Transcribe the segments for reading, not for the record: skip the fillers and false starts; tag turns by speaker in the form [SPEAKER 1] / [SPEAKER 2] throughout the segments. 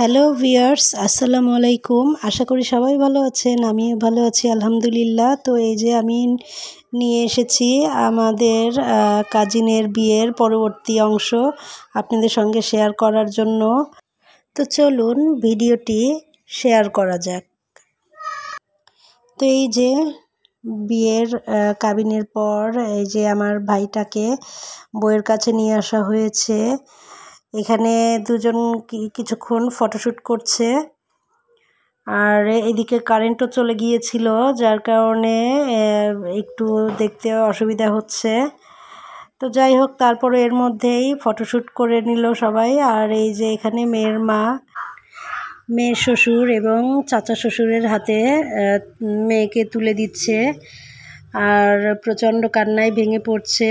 [SPEAKER 1] Hello viewers, আসসালামু আলাইকুম। আশা করি সবাই ভালো আছেন, আমিও ভালো আছি আলহামদুলিল্লাহ। তো এই যে আমি নিয়ে এসেছি আমাদের কাজিনের বিয়ের পরবর্তী অংশ আপনাদের সঙ্গে শেয়ার করার জন্য। তো চলুন ভিডিওটি শেয়ার করা যাক। তো এই যে বিয়ের কাবিনের পর এই যে আমার ভাইটাকে বউয়ের কাছে নিয়ে আসা হয়েছে। এখানে দুজন কিছুক্ষণ ফটোশ্যুট করছে, আর এদিকে কারেন্টও চলে গিয়েছিল, যার কারণে একটু দেখতে অসুবিধা হচ্ছে। তো যাই হোক, তারপরে এর মধ্যেই ফটোশ্যুট করে নিল সবাই। আর এই যে এখানে মেয়ের মা, মেয়ের শ্বশুর এবং চাচা শ্বশুরের হাতে মেয়েকে তুলে দিচ্ছে, আর প্রচণ্ড কান্নায় ভেঙে পড়ছে।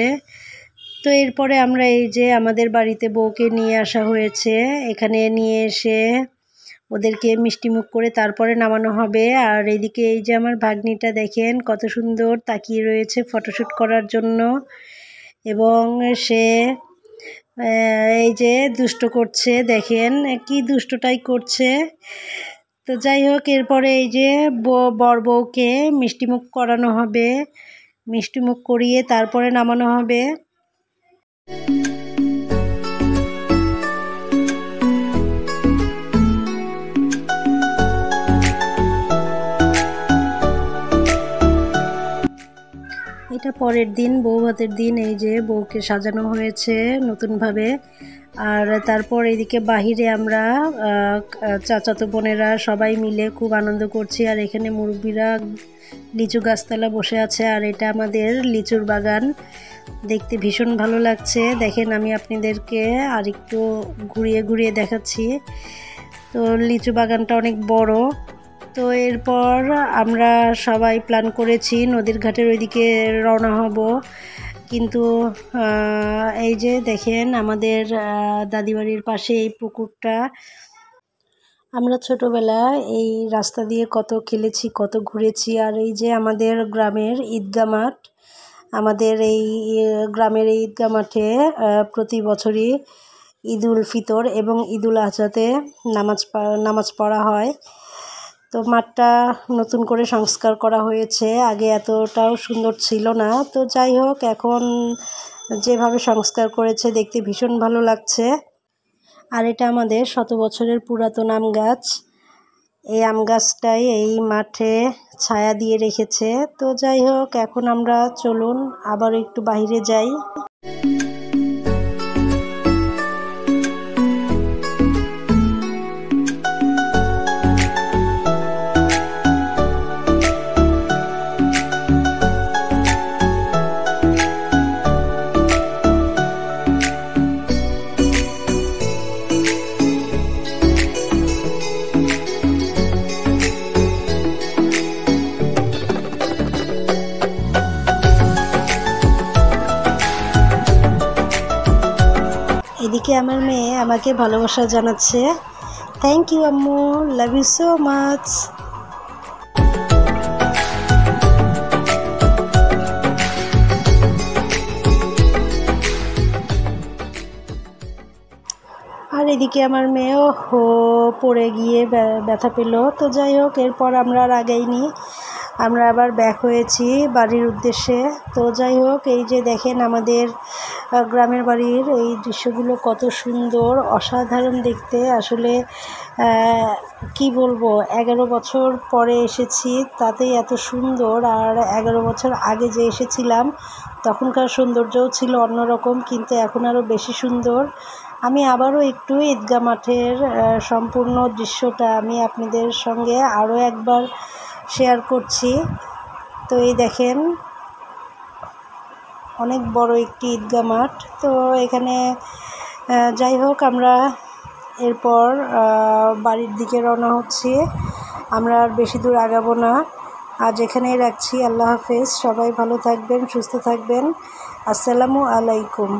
[SPEAKER 1] তো এরপরে আমরা এই যে আমাদের বাড়িতে বউকে নিয়ে আসা হয়েছে, এখানে নিয়ে এসে ওদেরকে মিষ্টিমুখ করে তারপরে নামানো হবে। আর এদিকে এই যে আমার ভাগ্নিটা দেখেন কত সুন্দর তাকিয়ে রয়েছে ফটোশ্যুট করার জন্য, এবং সে এই যে দুষ্ট করছে, দেখেন কি দুষ্টটাই করছে। তো যাই হোক, এরপরে এই যে বর বউকে মিষ্টিমুখ করানো হবে, মিষ্টিমুখ করিয়ে তারপরে নামানো হবে। এটা পরের দিন, বউ ভাতের দিন। এই যে বউকে সাজানো হয়েছে নতুনভাবে। আর তারপর এদিকে বাহিরে আমরা চাচাতো বোনেরা সবাই মিলে খুব আনন্দ করছি। আর এখানে মুরব্বীরা লিচু গাছতলা বসে আছে, আর এটা আমাদের লিচুর বাগান। দেখতে ভীষণ ভালো লাগছে। দেখেন, আমি আপনাদেরকে আর একটু ঘুরিয়ে ঘুরিয়ে দেখাচ্ছি। তো লিচু বাগানটা অনেক বড়। তো এরপর আমরা সবাই প্ল্যান করেছি নদীর ঘাটের ওইদিকে রওনা হব, কিন্তু এই যে দেখেন আমাদের দাদিবাড়ির পাশে এই পুকুরটা। আমরা ছোটোবেলায় এই রাস্তা দিয়ে কত খেলেছি, কত ঘুরেছি। আর এই যে আমাদের গ্রামের ঈদগাহ মাঠ, আমাদের এই গ্রামের এই ঈদগাহ মাঠে প্রতি বছরই ঈদুল ফিতর এবং ঈদুল আজহাতে নামাজ পড়া হয়। তো মাঠটা নতুন করে সংস্কার করা হয়েছে, আগে এতটাও সুন্দর ছিল না। তো যাই হোক, এখন যেভাবে সংস্কার করেছে দেখতে ভীষণ ভালো লাগছে। আর এটা আমাদের 100 বছরের পুরাতন আম গাছ। এই আম গাছটাই এই মাঠে ছায়া দিয়ে রেখেছে। তো যাই হোক, এখন আমরা চলুন আবার একটু বাইরে যাই। এদিকে আমার মেয়ে আমাকে ভালোবাসা জানাচ্ছে। থ্যাংক ইউ আম্মু, লাভ ইউ সো মাচ। আর এদিকে আমার মেয়েও পড়ে গিয়ে ব্যথা পেল। তো যাই হোক, এরপর আমরা আর আগাইনি, আমরা আবার ব্যাক হয়েছি বাড়ির উদ্দেশ্যে। তো যাই হোক, এই যে দেখেন আমাদের গ্রামের বাড়ির এই দৃশ্যগুলো কত সুন্দর, অসাধারণ দেখতে। আসলে কি বলবো, 11 বছর পরে এসেছি, তাতেই এত সুন্দর। আর 11 বছর আগে যে এসেছিলাম তখনকার সৌন্দর্যও ছিল অন্যরকম, কিন্তু এখন আরও বেশি সুন্দর। আমি আবারও একটু ঈদগাহ মাঠের সম্পূর্ণ দৃশ্যটা আমি আপনাদের সঙ্গে আরও একবার শেয়ার করছি। তো এই দেখেন, অনেক বড় একটি ঈদগাহ মাঠ। তো এখানে যাই হোক, আমরা এরপর বাড়ির দিকে রওনা হচ্ছি। আমরা আর বেশি দূর আগাবো না, আজ এখানেই রাখছি। আল্লাহ হাফেজ, সবাই ভালো থাকবেন, সুস্থ থাকবেন। আসসালামু আলাইকুম।